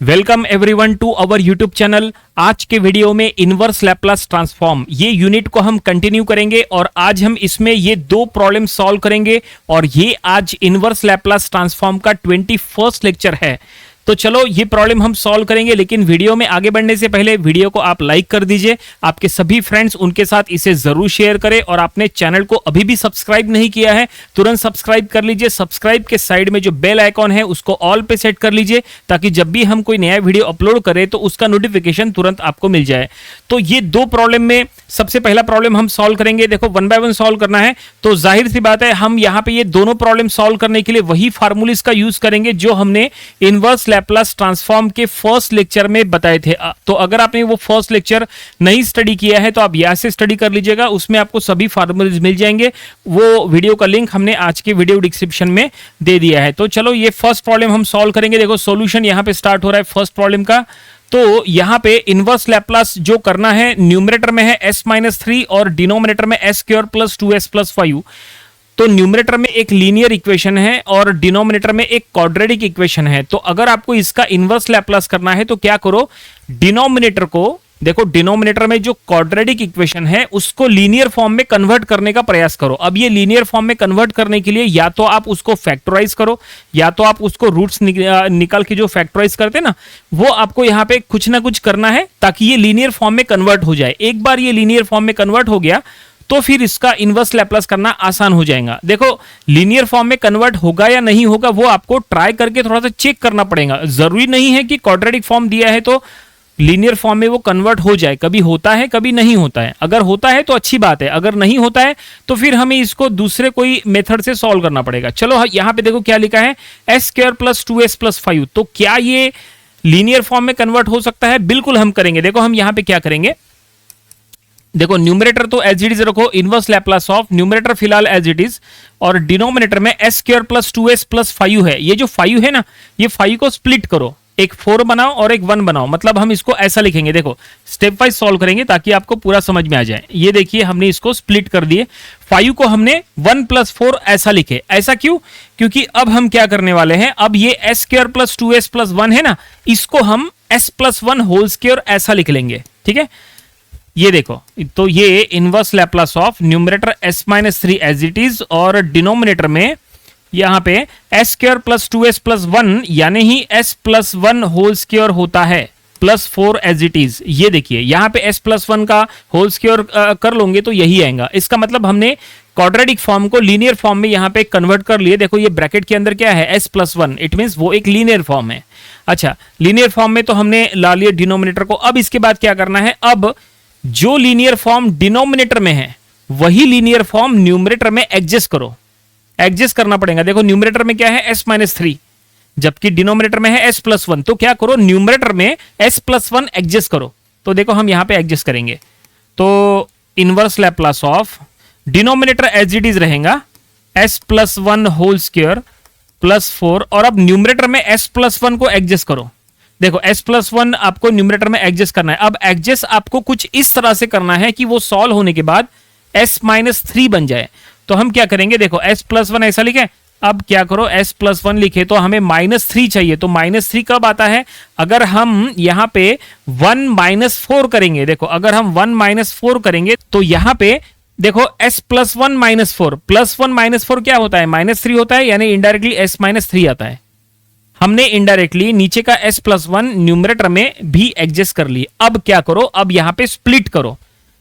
Welcome everyone to our YouTube channel. आज के video में इनवर्स लैप्लास ट्रांसफॉर्म ये यूनिट को हम कंटिन्यू करेंगे और आज हम इसमें ये दो प्रॉब्लम सॉल्व करेंगे और ये आज इनवर्स लैप्लास ट्रांसफॉर्म का 21st लेक्चर है। तो चलो ये प्रॉब्लम हम सॉल्व करेंगे, लेकिन वीडियो में आगे बढ़ने से पहले वीडियो को आप लाइक कर दीजिए, आपके सभी फ्रेंड्स उनके साथ इसे जरूर शेयर करें और आपने चैनल को अभी भी सब्सक्राइब नहीं किया है तुरंत सब्सक्राइब कर लीजिए। सब्सक्राइब के साइड में जो बेल आइकॉन है उसको ऑल पे सेट कर लीजिए ताकि जब भी हम कोई नया वीडियो अपलोड करें तो उसका नोटिफिकेशन तुरंत आपको मिल जाए। तो ये दो प्रॉब्लम में सबसे पहला प्रॉब्लम हम सॉल्व करेंगे। देखो वन बाय वन सॉल्व करना है, तो जाहिर सी बात है हम यहां पे ये दोनों प्रॉब्लम सॉल्व करने के लिए वही फार्मूलाज का यूज करेंगे जो हमने इनवर्स लैप्लास ट्रांसफॉर्म के फर्स्ट लेक्चर में बताए थे। तो अगर आपने वो फर्स्ट लेक्चर नहीं स्टडी किया है तो आप यहां से स्टडी कर लीजिएगा, उसमें आपको सभी फार्मूलाज मिल जाएंगे। वो वीडियो का लिंक हमने आज के वीडियो डिस्क्रिप्शन में दे दिया है। तो चलो ये फर्स्ट प्रॉब्लम हम सॉल्व करेंगे। देखो सॉल्यूशन यहां पे स्टार्ट हो रहा है फर्स्ट प्रॉब्लम का। तो यहां पे इनवर्स लैप्लास जो करना है, न्यूमरेटर में है s-3 और डिनोमिनेटर में s² प्लस 2s प्लस 5। तो न्यूमरेटर में एक लीनियर इक्वेशन है और डिनोमिनेटर में एक क्वाड्रेटिक इक्वेशन है। तो अगर आपको इसका इनवर्स लैप्लास करना है तो क्या करो, डिनोमिनेटर को देखो, डिनोमिनेटर में जो क्वाड्रेटिक इक्वेशन है उसको लीनियर फॉर्म में कन्वर्ट करने का प्रयास करो। अब ये लीनियर फॉर्म में कन्वर्ट करने के लिए या तो आप उसको फैक्टराइज करो या तो आप उसको रूट्स निकाल के जो फैक्टराइज करते हैं ना, वो आपको यहां पे कुछ ना कुछ करना है ताकि ये लीनियर फॉर्म में कन्वर्ट हो जाए। एक बार ये लीनियर फॉर्म में कन्वर्ट हो गया तो फिर इसका इनवर्स लैप्लास करना आसान हो जाएगा। देखो लीनियर फॉर्म में कन्वर्ट होगा या नहीं होगा वो आपको ट्राई करके थोड़ा सा चेक करना पड़ेगा। जरूरी नहीं है कि क्वाड्रेटिक फॉर्म दिया है तो लीनियर फॉर्म में वो कन्वर्ट हो जाए, कभी होता है कभी नहीं होता है। अगर होता है तो अच्छी बात है, अगर नहीं होता है तो फिर हमें इसको दूसरे कोई मेथड से सॉल्व करना पड़ेगा। चलो यहां पे देखो क्या लिखा है, s² प्लस 2s प्लस 5। तो क्या ये लीनियर फॉर्म में कन्वर्ट हो सकता है? बिल्कुल हम करेंगे। देखो हम यहां पे क्या करेंगे, देखो न्यूमरेटर तो एज इट इज रखो, इनवर्स लैप्लास ऑफ न्यूमरेटर फिलहाल एज इट इज, और डिनोमिनेटर में s² प्लस 2s प्लस 5 है। ये जो 5 है ना, ये 5 को स्प्लिट करो, एक 4 बनाओ और एक 1 बनाओ। मतलब हम इसको ऐसा लिखेंगे, देखो स्टेप वाइज सॉल्व करेंगे ताकि आपको पूरा समझ में आ जाए। ये देखिए हमने इसको स्प्लिट कर दिए, 5 को हमने 1 प्लस 4 ऐसा लिखे। ऐसा क्यों? क्योंकि अब हम क्या करने वाले हैं, अब ये s² प्लस 2s प्लस 1 है ना, इसको हम s प्लस 1 होल स्क्वायर ऐसा लिख लेंगे। ठीक है, ये देखो, तो ये inverse Laplace of numerator s-3 as it is और डिनोमिनेटर में यहां पे s² प्लस 2s प्लस 1 यानी ही s प्लस 1 होल स्क्वायर होता है प्लस 4 एज इट इज। ये देखिए यहां पे s प्लस 1 का होल स्क्वायर कर लोगे तो यही आएगा। इसका मतलब हमने क्वाड्रेटिक फॉर्म को लीनियर फॉर्म में यहां पे कन्वर्ट कर लिए। देखो ये ब्रैकेट के अंदर क्या है, s प्लस 1, इट मींस वो एक लीनियर फॉर्म है। अच्छा, लीनियर फॉर्म में तो हमने ला लिया डिनोमिनेटर को। अब इसके बाद क्या करना है, अब जो लीनियर फॉर्म डिनोमिनेटर में है वही लीनियर फॉर्म न्यूमरेटर में एडजस्ट करो, एडजस्ट करना पड़ेगा। देखो न्यूमरेटर में क्या है, s-3, जबकि डिनोमिनेटर में है s प्लस 1। तो क्या करो, न्यूमरेटर में s प्लस 1 एडजस्ट करो। तो देखो हम यहां पे एडजस्ट करेंगे, तो inverse Laplace of denominator as it is रहेगा s plus 1 whole square plus 4, और अब न्यूमरेटर में s प्लस 1 को एडजस्ट करो। देखो s प्लस 1 आपको न्यूमरेटर में एडजस्ट करना है। अब एडजस्ट आपको कुछ इस तरह से करना है कि वो सॉल्व होने के बाद s-3 बन जाए। तो हम क्या करेंगे, देखो s प्लस 1 ऐसा लिखे, अब क्या करो s प्लस 1 लिखे तो हमें -3 चाहिए। तो -3 कब आता है, अगर हम यहां पे 1 - 4 करेंगे। देखो अगर हम 1 - 4 करेंगे तो यहां पे देखो s प्लस 1 - 4 प्लस 1 - 4 क्या होता है, -3 होता है, यानी इनडायरेक्टली s-3 आता है। हमने इनडायरेक्टली नीचे का s प्लस 1 न्यूमरेटर में भी एडजस्ट कर ली। अब क्या करो, अब यहां पे स्प्लिट करो।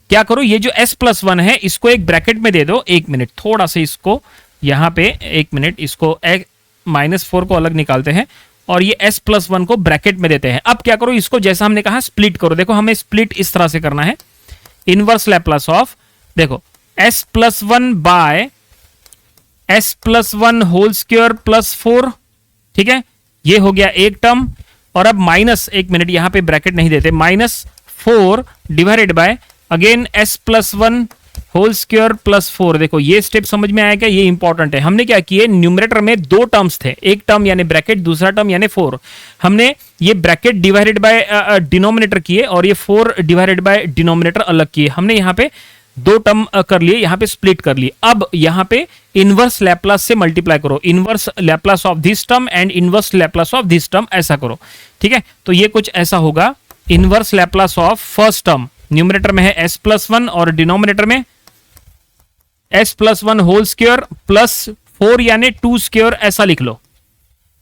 क्या करो, ये जो s प्लस 1 है इसको एक ब्रैकेट में दे दो। एक मिनट, थोड़ा सा इसको यहां पे, एक मिनट, इसको -4 को अलग निकालते हैं और ये s प्लस 1 को ब्रैकेट में देते हैं। अब क्या करो, इसको जैसा हमने कहा स्प्लिट करो। देखो हमें स्प्लिट इस तरह से करना है, इनवर्स लैप्लास ऑफ, देखो s plus 1 by s plus 1 whole square plus 4। ठीक है, ये हो गया एक टर्म, और अब माइनस, एक मिनट यहां पे ब्रैकेट नहीं देते, -4 divided by again s plus 1 whole square plus 4। देखो ये स्टेप समझ में आएगा, ये इंपॉर्टेंट है। हमने क्या किए, न्यूमरेटर में दो टर्म्स थे, एक टर्म यानी ब्रैकेट, दूसरा टर्म यानी 4। हमने ये ब्रैकेट डिवाइडेड बाय डिनोमिनेटर किए और ये 4 डिवाइडेड बाय डिनोमिनेटर अलग किए। हमने यहाँ पे दो टर्म कर लिए, यहां पे स्प्लिट कर लिए। अब यहां पे इनवर्स लैप्लास से मल्टीप्लाई करो, inverse Laplace of this term and inverse Laplace of this term, ऐसा करो। ठीक है, तो ये कुछ ऐसा होगा, inverse Laplace of first term numerator में है s+1 और डिनोमिनेटर में s+1 होल स्क्वायर प्लस 4 यानी 2 स्क्वायर, ऐसा लिख लो।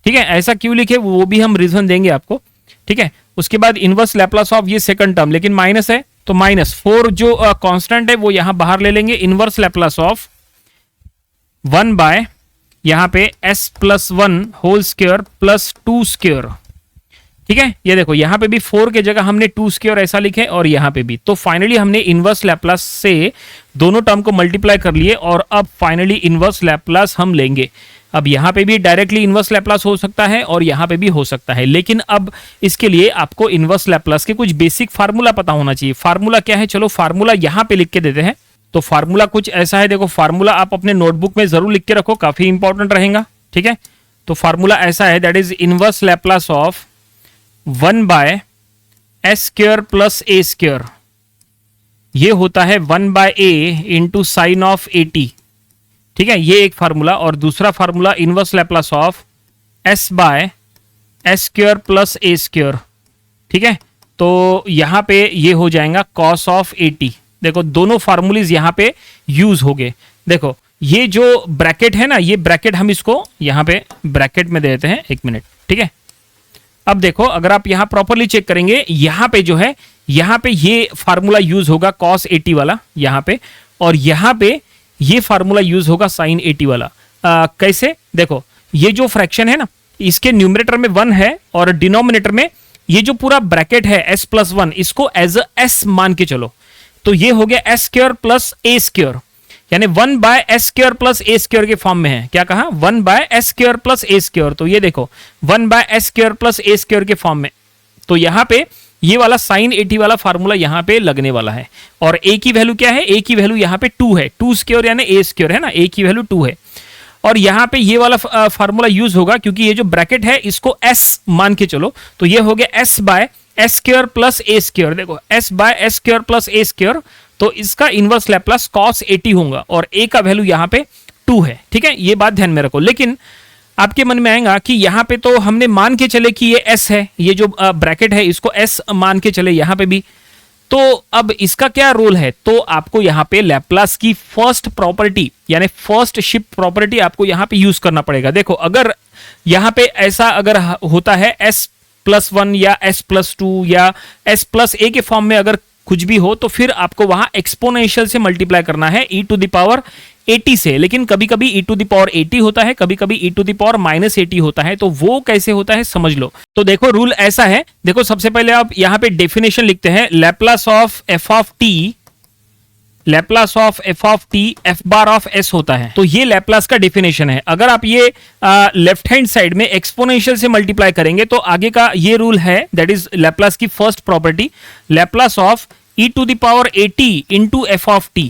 ठीक है, ऐसा क्यों लिखे वो भी हम रीजन देंगे आपको। ठीक है, उसके बाद इनवर्स लैप्लास ऑफ ये सेकंड टर्म, लेकिन माइनस है तो -4 जो कांस्टेंट है वो यहां बाहर ले लेंगे। इनवर्स लैप्लास ऑफ 1 बाय यहां पे s+1 whole square plus 2 square. ठीक है, ये देखो यहां पे भी 4 के जगह हमने 2 स्क्वायर ऐसा लिखे और यहां पे भी। तो फाइनली हमने इनवर्स लैप्लास से दोनों टर्म को मल्टीप्लाई कर लिए और अब फाइनली इनवर्स लैप्लास हम लेंगे। अब यहां पे भी डायरेक्टली इनवर्स लैप्लास हो सकता है और यहां पे भी हो सकता है, लेकिन अब इसके लिए आपको इनवर्स लैप्लास के कुछ बेसिक फार्मूला पता होना चाहिए। फार्मूला क्या है, चलो फार्मूला यहां पे लिख के देते हैं। तो फार्मूला कुछ ऐसा है, देखो फार्मूला आप अपने नोटबुक में जरूर लिख के रखो, काफी इंपॉर्टेंट रहेगा। ठीक है, तो फार्मूला ऐसा है, that is inverse Laplace of 1 by s square plus a square, ये होता है 1 by a into sine of 80। ठीक है, ये एक फार्मूला। और दूसरा formula inverse Laplace of s by s square plus a square. ठीक है, तो यहां पे ये हो जाएगा cos ऑफ 80। देखो दोनों फार्मूलीज यहां पे यूज हो गए। देखो ये जो ब्रैकेट है ना, ये ब्रैकेट हम इसको यहां पे ब्रैकेट में दे देते हैं, 1 मिनट। ठीक है, अब देखो अगर आप यहां प्रॉपरली चेक करेंगे, यहां पे जो है यहां पे ये फार्मूला यूज होगा cos 80 वाला यहां पे, और यहां पे ये फार्मूला यूज होगा sin 80 वाला। कैसे, देखो ये जो फ्रैक्शन है ना, इसके न्यूमरेटर में 1 है और डिनोमिनेटर में ये जो पूरा ब्रैकेट है s+1, इसको एज अ s मान के चलो। तो ये हो गया s square plus a square, यानी 1 by s square plus a square के फॉर्म में है। क्या कहा, 1 by s square plus a square. तो ये देखो 1 by s square plus a square के फॉर्म में। तो यहां पे ये वाला sin 80 वाला फार्मूला यहां पे लगने वाला है। और a की वैल्यू क्या है, a की वैल्यू यहां पे 2 है, 2 स्क्वायर यानी a स्क्वायर है ना, a की वैल्यू 2 है। और यहां पे ये वाला फार्मूला यूज होगा क्योंकि ये जो ब्रैकेट है इसको s मान के चलो। तो ये हो गया s by s square plus a square. देखो s by s square plus a square, तो इसका इनवर्स लैप्लास cos 80 होगा और a का वैल्यू यहां पे 2 है। ठीक है, ये बात ध्यान में रखो। लेकिन आपके मन में आएगा कि यहां पे तो हमने मान के चले कि ये s है, ये जो ब्रैकेट है इसको s मान के चले यहां पे भी, तो अब इसका क्या रोल है। तो आपको यहां पे लैप्लास की फर्स्ट प्रॉपर्टी यानी फर्स्ट शिफ्ट प्रॉपर्टी आपको यहां पे यूज करना पड़ेगा। देखो अगर यहां पे ऐसा अगर होता है s+1 या s+2 या s+a के फॉर्म में अगर कुछ भी हो, तो फिर आपको वहां एक्सपोनेंशियल से मल्टीप्लाई करना है e टू द पावर 80 से। लेकिन कभी कभी e टू द पावर 80 होता है, कभी कभी e टू द पावर -80 होता है। तो वो कैसे होता है समझ लो। तो देखो रूल ऐसा है, देखो सबसे पहले आप यहां पे डेफिनेशन लिखते हैं, Laplace of f of t, Laplace of f of t f bar of s होता है। तो ये लैप्लास का डेफिनेशन है। अगर आप ये लेफ्ट हैंड साइड में एक्सपोनेंशियल से मल्टीप्लाई करेंगे तो आगे का ये रूल है, दैट इज लैप्लास की first property, Laplace of e to the power 80 into f of t।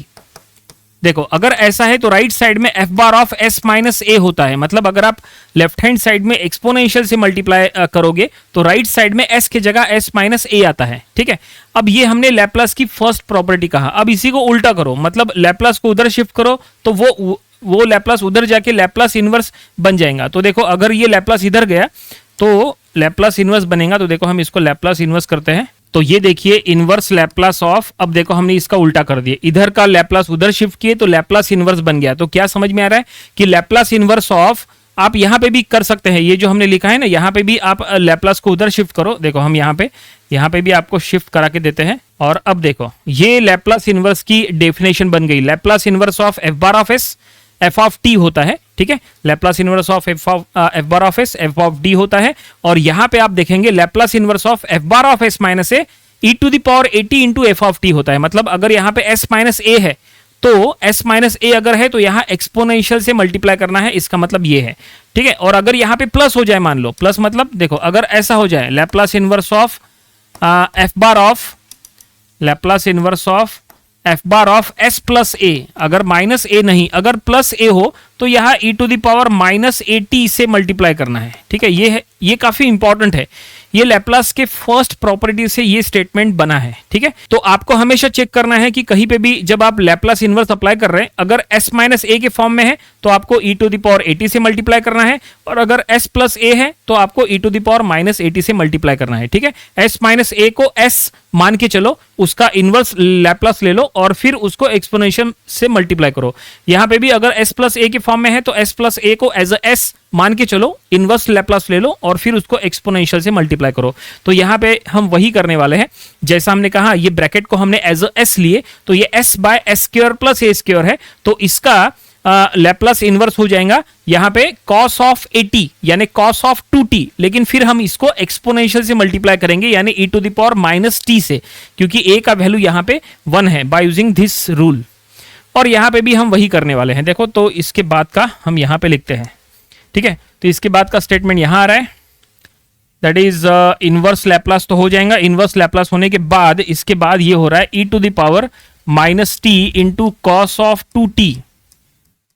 देखो अगर ऐसा है तो राइट साइड में f bar of s minus a होता है। मतलब अगर आप लेफ्ट हैंड साइड में एक्सपोनेंशियल से मल्टीप्लाई करोगे तो राइट साइड में s के जगह s माइनस a आता है। ठीक है, अब ये हमने लैप्लास की फर्स्ट प्रॉपर्टी कहा। अब इसी को उल्टा करो, मतलब लैप्लास को उधर शिफ्ट करो तो वो लैप्लास उधर जाके लैप्लास इनवर्स बन जाएगा। तो देखो अगर ये लैप्लास इधर गया तो लैप्लास इनवर्स बनेगा। तो देखो हम इसको लैप्लास इनवर्स करते हैं, तो ये देखिए इनवर्स लैप्लास ऑफ, अब देखो हमने इसका उल्टा कर दिया, इधर का लैप्लास उधर शिफ्ट किए तो लैप्लास इनवर्स बन गया। तो क्या समझ में आ रहा है कि लैप्लास इनवर्स ऑफ आप यहां पे भी कर सकते हैं। ये जो हमने लिखा है ना, यहां पे भी आप लैप्लास को उधर शिफ्ट करो। देखो हम यहां पे भी आपको शिफ्ट करा के देते हैं। और अब देखो ये लैप्लास इनवर्स की डेफिनेशन बन गई। Laplace inverse of f bar of s f of t होता है। ठीक है, Laplace inverse of f bar of s f of d होता है। और यहां पे आप देखेंगे Laplace inverse of f bar of s minus a e to the power 80 into f of t होता है। मतलब अगर यहां पे s माइनस a है तो s माइनस a अगर है तो यहां एक्सपोनेंशियल से मल्टीप्लाई करना है, इसका मतलब ये है। ठीक है, और अगर यहां पे प्लस हो जाए, मान लो प्लस, मतलब देखो अगर ऐसा हो जाए Laplace inverse of f bar of, Laplace inverse of f bar of s plus a, अगर माइनस a नहीं अगर प्लस a हो तो यहाँ e टू द पावर -80 से मल्टीप्लाई करना है। ठीक है, ये काफी इंपॉर्टेंट है। ये लैप्लास के फर्स्ट प्रॉपर्टी से ये स्टेटमेंट बना है। ठीक है, तो आपको हमेशा चेक करना है कि कहीं पे भी जब आप लैप्लास इनवर्स अप्लाई कर रहे हैं, अगर s माइनस a के फॉर्म में है तो आपको e टू द पावर 80 से मल्टीप्लाई करना है, और अगर s प्लस a है तो आपको e to the power minus 80 से मल्टीप्लाई करना है। ठीक है, s माइनस a को s मान के चलो, उसका इनवर्स लैप्लास ले लो और फिर उसको एक्सपोनेंशियल से मल्टीप्लाई करो। यहां पे भी अगर s प्लस a के फॉर्म में है तो s प्लस a को एज अ s मान के चलो, इनवर्स लैप्लास ले लो और फिर उसको एक्सपोनेंशियल से मल्टीप्लाई करो। तो यहां पे हम वही करने वाले हैं, जैसा हमने कहा ये ब्रैकेट को हमने एज अ s लिए, तो ये s by S square plus a square है, तो इसका लैप्लास इनवर्स हो जाएगा यहां पे cos ऑफ 80 यानी cos ऑफ 2t, लेकिन फिर हम इसको एक्सपोनेंशियल से मल्टीप्लाई करेंगे यानी e to the power minus t से, क्योंकि a का वैल्यू यहां पे 1 है बाय यूजिंग दिस रूल। और यहां पे भी हम वही करने वाले हैं। देखो तो इसके बाद का हम यहां पे लिखते हैं। ठीक है, तो इसके बाद का स्टेटमेंट यहां आ रहा है, दैट इज इनवर्स लैप्लास तो हो जाएगा। इनवर्स लैप्लास होने के बाद इसके बाद ये हो रहा है e to the power minus t into cos of 2t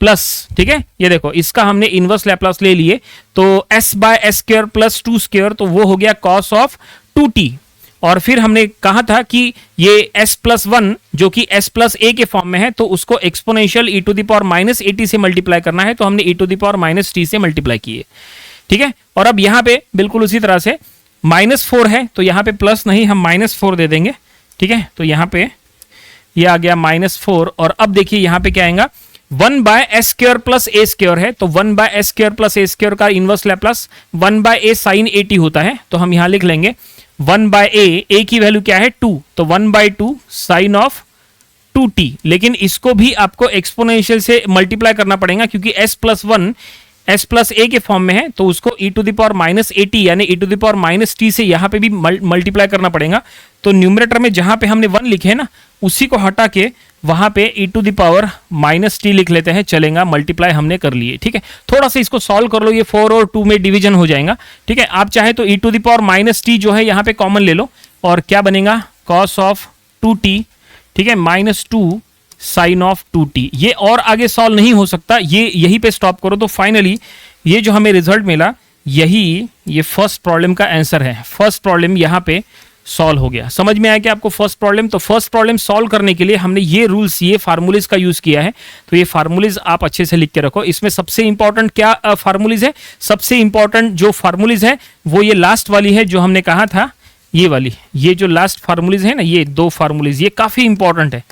plus. ठीक है, ये देखो इसका हमने इनवर्स लैप्लास ले लिए, तो s by S square plus 2 square, तो वो हो गया cos ऑफ 2t। और फिर हमने कहा था कि ये s प्लस 1 जो कि s प्लस a के फॉर्म में है, तो उसको exponential e to the power minus 80 से मल्टीप्लाई करना है, तो हमने e to the power minus t से मल्टीप्लाई किए। ठीक है, और अब यहां पे बिल्कुल उसी तरह से -4 है, तो यहां पे प्लस नहीं, हम -4 दे देंगे। ठीक है, तो यहां पे ये आ गया -4, और अब देखिए यहां पे क्या आएगा, 1 by S square plus A square है, तो 1 by S square plus A square का इनवर्स लैप्लास 1 बाय ए साइन 80 होता है, तो हम यहां लिख लेंगे 1 बाय ए की वैल्यू क्या है 2, तो 1 बाय 2 साइन ऑफ 2t, लेकिन इसको भी आपको एक्सपोनेंशियल से मल्टीप्लाई करना पड़ेगा, क्योंकि s plus 1 s plus a के फॉर्म में है, तो उसको e to the power minus 80 यानी e to the power minus t से यहां पे भी मल्टीप्लाई करना पड़ेगा। तो न्यूमरेटर में जहां पे हमने 1 लिखे है ना, उसी को हटा के वहां पे e to the power minus t लिख लेते हैं, चलेगा, मल्टीप्लाई हमने कर लिए। ठीक है, थोड़ा सा इसको सॉल्व कर लो, ये 4 और 2 में डिवीजन हो जाएगा। ठीक है, आप चाहे तो e to the power minus t जो है यहाँ पे कॉमन ले लो, और क्या बनेगा cos ऑफ 2t, ठीक है, -2 साइन ऑफ 2t। ये और आगे सॉल्व नहीं हो सकता, ये यहीं पे स्टॉप करो। तो फाइनली ये जो हमें रिजल्ट मिला, ये फर्स्ट प्रॉब्लम का आंसर है। फर्स्ट प्रॉब्लम यहाँ पे सॉल्व हो गया। समझ में आया कि आपको फर्स्ट प्रॉब्लम? तो फर्स्ट प्रॉब्लम सॉल्व करने के लिए हमने ये रूल्स, ये फार्मूलेज का यूज किया है, तो ये फार्मूलेज आप अच्छे से लिख के रखो। इसमें सबसे इंपॉर्टेंट क्या फार्मूलेज है? सबसे इंपॉर्टेंट जो फार्मूलेज है वो ये लास्ट वाली है जो हमने कहा था, ये वाली, ये जो लास्ट फार्मूलेज है ना, ये 2 फार्मूलेज, ये काफी इंपॉर्टेंट है,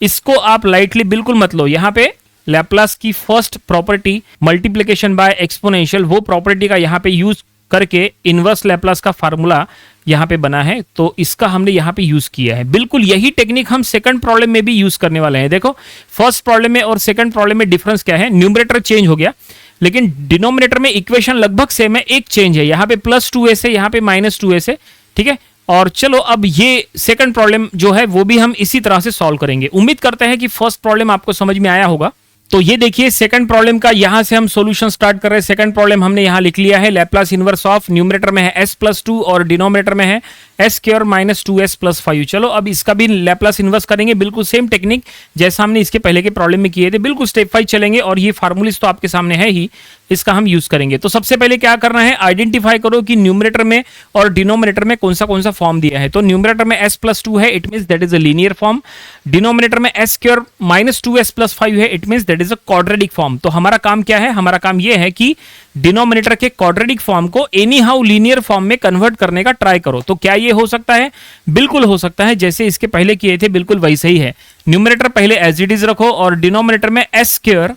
इसको आप लाइटली बिल्कुल मत लो। यहाँ पे लैप्लास की first property multiplication bye exponential, वो प्रॉपर्टी का यहाँ पे यूज करके इनवर्स लैप्लास का फार्मूला यहाँ पे बना है, तो इसका हमने यहाँ पे यूज किया है। बिल्कुल यही टेक्निक हम सेकंड प्रॉब्लम में भी यूज करने वाले हैं। देखो फर्स्ट प्रॉब्लम में और सेकंड प्रॉब्लम में डिफरेंस क्या है, न्यूमरेटर चेंज हो गया लेकिन डिनोमिनेटर में इक्वेशन लगभग सेम है, एक चेंज है, यहाँ पे +2s है, यहाँ पे -2s है। ठीक है, और चलो अब ये सेकंड प्रॉब्लम जो है वो भी हम इसी तरह से सॉल्व करेंगे। उम्मीद करते हैं कि फर्स्ट प्रॉब्लम आपको समझ में आया होगा। तो ये देखिए सेकंड प्रॉब्लम का यहां से हम सॉल्यूशन स्टार्ट कर रहे हैं। सेकंड प्रॉब्लम हमने यहां लिख लिया है, लैप्लास इनवर्स ऑफ, न्यूमरेटर में है s+2 और डिनोमिनेटर में है s² -2s+5। चलो अब इसका भी लैप्लास इनवर्स करेंगे, बिल्कुल सेम टेक्निक जैसा हमने इसके पहले के प्रॉब्लम में किए थे, बिल्कुल स्टेप वाइज चलेंगे, और ये फार्मूलेज तो आपके सामने है ही, इसका हम यूज करेंगे। तो सबसे पहले क्या करना है, आइडेंटिफाई करो कि न्यूमरेटर में और डिनोमिनेटर में कौन सा फॉर्म दिया है। तो न्यूमरेटर में s+2 है, it means that is a linear form. Denominator में s² -2s+5 है, it means that is a quadratic form. तो हमारा काम क्या है, हमारा काम यह है कि डिनोमिनेटर के क्वाड्रेटिक फॉर्म को एनी हाउ लीनियर फॉर्म में कन्वर्ट करने का ट्राई करो। तो क्या ये हो सकता है? बिल्कुल हो सकता है, जैसे इसके पहले किए थे बिल्कुल वैसे ही है। न्यूमरेटर पहले एज इट इज रखो और डिनोमिनेटर में s²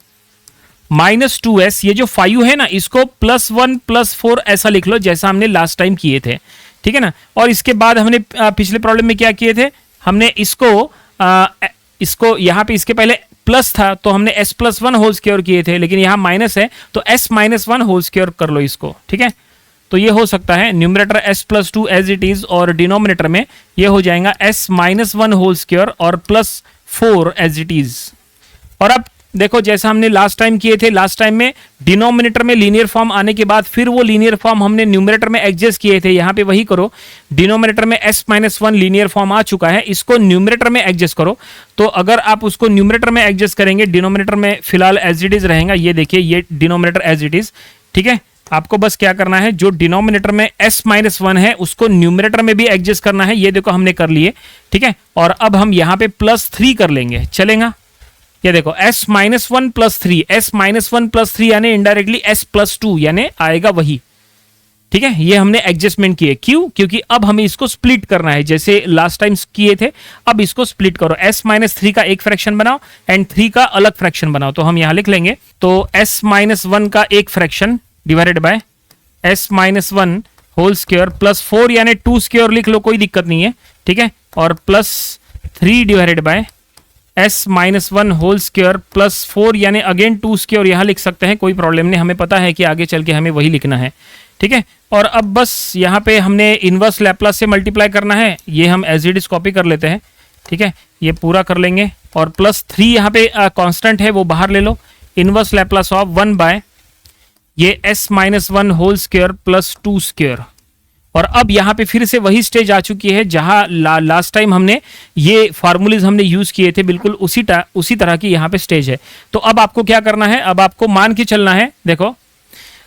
-2s, ये जो 5 है ना, इसको +1 +4 ऐसा लिख लो जैसा हमने लास्ट टाइम किए थे। ठीक है ना, और इसके बाद हमने पिछले प्रॉब्लम में क्या किए थे, हमने इसको यहाँ पे इसके पहले प्लस था तो हमने s+1 होल स्क्वायर किए थे, लेकिन यहाँ माइनस है तो s-1 होल स्क्वायर कर लो इसको। ठीक है, तो ये हो सकता है numerator s+2 as it is, और डिनोमिनेटर में ये हो जाएगा s-1 होल स्क्वायर और +4 एज इट इज। और अब देखो जैसा हमने लास्ट टाइम किए थे, लास्ट टाइम में डिनोमिनेटर में लीनियर फॉर्म आने के बाद फिर वो लीनियर फॉर्म हमने न्यूमरेटर में एडजस्ट किए थे, यहाँ पे वही करो। डिनोमिनेटर में s-1 लीनियर फॉर्म आ चुका है, इसको न्यूमरेटर में एडजस्ट करो। तो अगर आप उसको न्यूमरेटर में एडजस्ट करेंगे, डिनोमिनेटर में फिलहाल एज इट इज रहेगा, ये देखिए ये डिनोमिनेटर एज इट इज। ठीक है, आपको बस क्या करना है, जो डिनोमिनेटर में s-1 है उसको न्यूमरेटर में भी एडजस्ट करना है, ये देखो हमने कर लिए। ठीक है, और अब हम यहाँ पे +3 कर लेंगे, चलेगा। ये देखो s -1 + 3, s -1 + 3 यानी इनडायरेक्टली s + 2 यानी आएगा वही। ठीक है, ये हमने एडजस्टमेंट किए, क्यों? क्योंकि अब हमें इसको स्प्लिट करना है, जैसे लास्ट टाइम किए थे। अब इसको स्प्लिट करो, s -3 का एक फ्रैक्शन बनाओ एंड 3 का अलग फ्रैक्शन बनाओ। तो हम यहां लिख लेंगे, तो s -1 का एक fraction divided by s -1 whole square plus 4 यानी 2 स्क्वायर लिख लो, कोई दिक्कत नहीं है। ठीक है, और plus 3 divided by s -1 whole square plus 4 यानी अगेन 2 स्क्वायर यहां लिख सकते हैं, कोई प्रॉब्लम नहीं, हमें पता है कि आगे चल के हमें वही लिखना है। ठीक है, और अब बस यहाँ पे हमने इनवर्स लैप्लास से मल्टीप्लाई करना है, ये हम एज इट इज कॉपी कर लेते हैं। ठीक है, ये पूरा कर लेंगे और प्लस 3 यहाँ पे कांस्टेंट है वो बाहर ले लो, इनवर्स लैप्लास ऑफ 1 बाय ये s -1 whole square plus 2 square. और अब यहाँ पे फिर से वही स्टेज आ चुकी है जहां लास्ट टाइम हमने ये फार्मूलेज हमने यूज किए थे, बिल्कुल उसी तरह की यहाँ पे स्टेज है। तो अब आपको क्या करना है, अब आपको मान के चलना है, देखो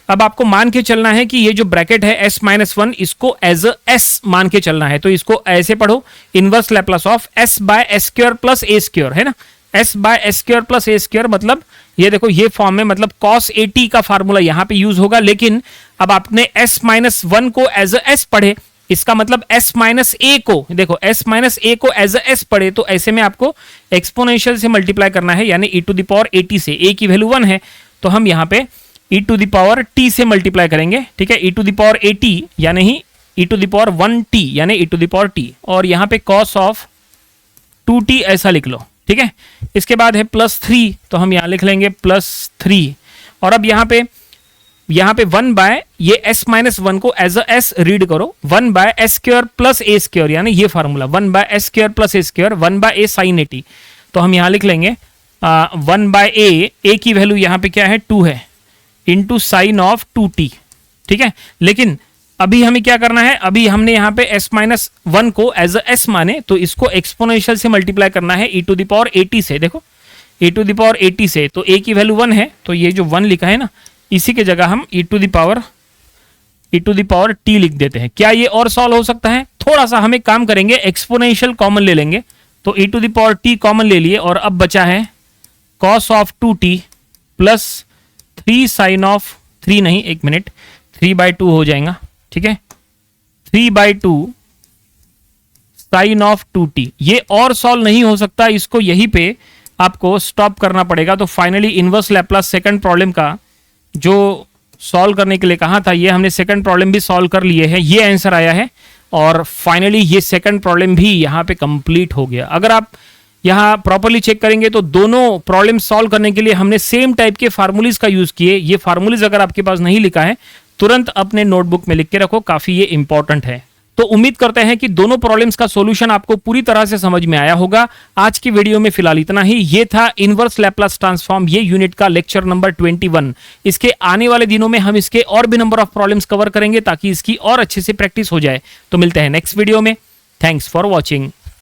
अब आपको मान के चलना है कि ये जो ब्रैकेट है s -1 इसको एज s मान के चलना है। तो इसको ऐसे पढ़ो, inverse Laplace of s by s square plus a square, है ना, s by s square plus a square, मतलब ये देखो ये फॉर्म में, मतलब cos 80 का फार्मूला यहां पे यूज होगा। लेकिन अब आपने s -1 को एज s पढ़े, इसका मतलब s -a को, देखो s -a को एज s पढ़े, तो ऐसे में आपको एक्सपोनेंशियल से मल्टीप्लाई करना है, यानी e⁻80 से, a की वैल्यू 1 है तो हम यहाँ पे e⁻t से मल्टीप्लाई करेंगे। ठीक है, e⁻80 यानी e⁻1t यानी e⁻t, और यहाँ पे cos ऑफ 2t ऐसा लिख लो। ठीक है, इसके बाद है प्लस 3, तो हम यहाँ लिख लेंगे प्लस 3, और अब यहाँ पे 1 बाय ये s -1 को एज s रीड करो, 1 by s square plus a square, यानी ये formula 1 by s square plus a square 1 by a sin 80। तो हम यहाँ लिख लेंगे 1 बाय a की वैल्यू यहाँ पे क्या है 2 है, इंटू साइन ऑफ 2t। ठीक है, लेकिन अभी हमें क्या करना है, अभी हमने यहाँ पे s -1 को एज s माने, तो इसको एक्सपोनेंशियल से मल्टीप्लाई करना है e⁻80 से। देखो e⁻80 से, तो a की वैल्यू 1 है, तो ये जो 1 लिखा है ना, इसी के जगह हम e⁻t लिख देते हैं। क्या ये और सॉल्व हो सकता है? थोड़ा सा हम एक काम करेंगे, एक्सपोनेंशियल कॉमन ले लेंगे, तो e⁻t कॉमन ले लिए, और अब बचा है cos of 2t plus 3 sine of 3 नहीं, एक मिनट, 3/2 हो जाएगा। ठीक है, 3/2 साइन ऑफ 2t, ये और सॉल्व नहीं हो सकता, इसको यहीं पे आपको स्टॉप करना पड़ेगा। तो finally inverse Laplace second problem का जो सॉल्व करने के लिए कहा था, ये हमने सेकंड प्रॉब्लम भी सॉल्व कर लिए है, ये आंसर आया है, और फाइनली ये सेकंड प्रॉब्लम भी यहाँ पे कंप्लीट हो गया। अगर आप यहाँ प्रॉपरली चेक करेंगे तो दोनों प्रॉब्लम सॉल्व करने के लिए हमने सेम टाइप के फार्मूलीज का यूज किए। ये फार्मूलीज अगर आपके पास नहीं लिखा है, तुरंत अपने नोटबुक में लिख के रखो, काफी ये इंपॉर्टेंट है। तो उम्मीद करते हैं कि दोनों प्रॉब्लम्स का सॉल्यूशन आपको पूरी तरह से समझ में आया होगा। आज की वीडियो में फिलहाल इतना ही। ये था इनवर्स लैप्लास ट्रांसफॉर्म, ये यूनिट का लेक्चर नंबर 21। इसके आने वाले दिनों में हम इसके और भी नंबर ऑफ प्रॉब्लम्स कवर करेंगे ताकि इसकी और अच्छे से प्रैक्टिस हो जाए। तो मिलते हैं नेक्स्ट वीडियो में। Thanks for watching.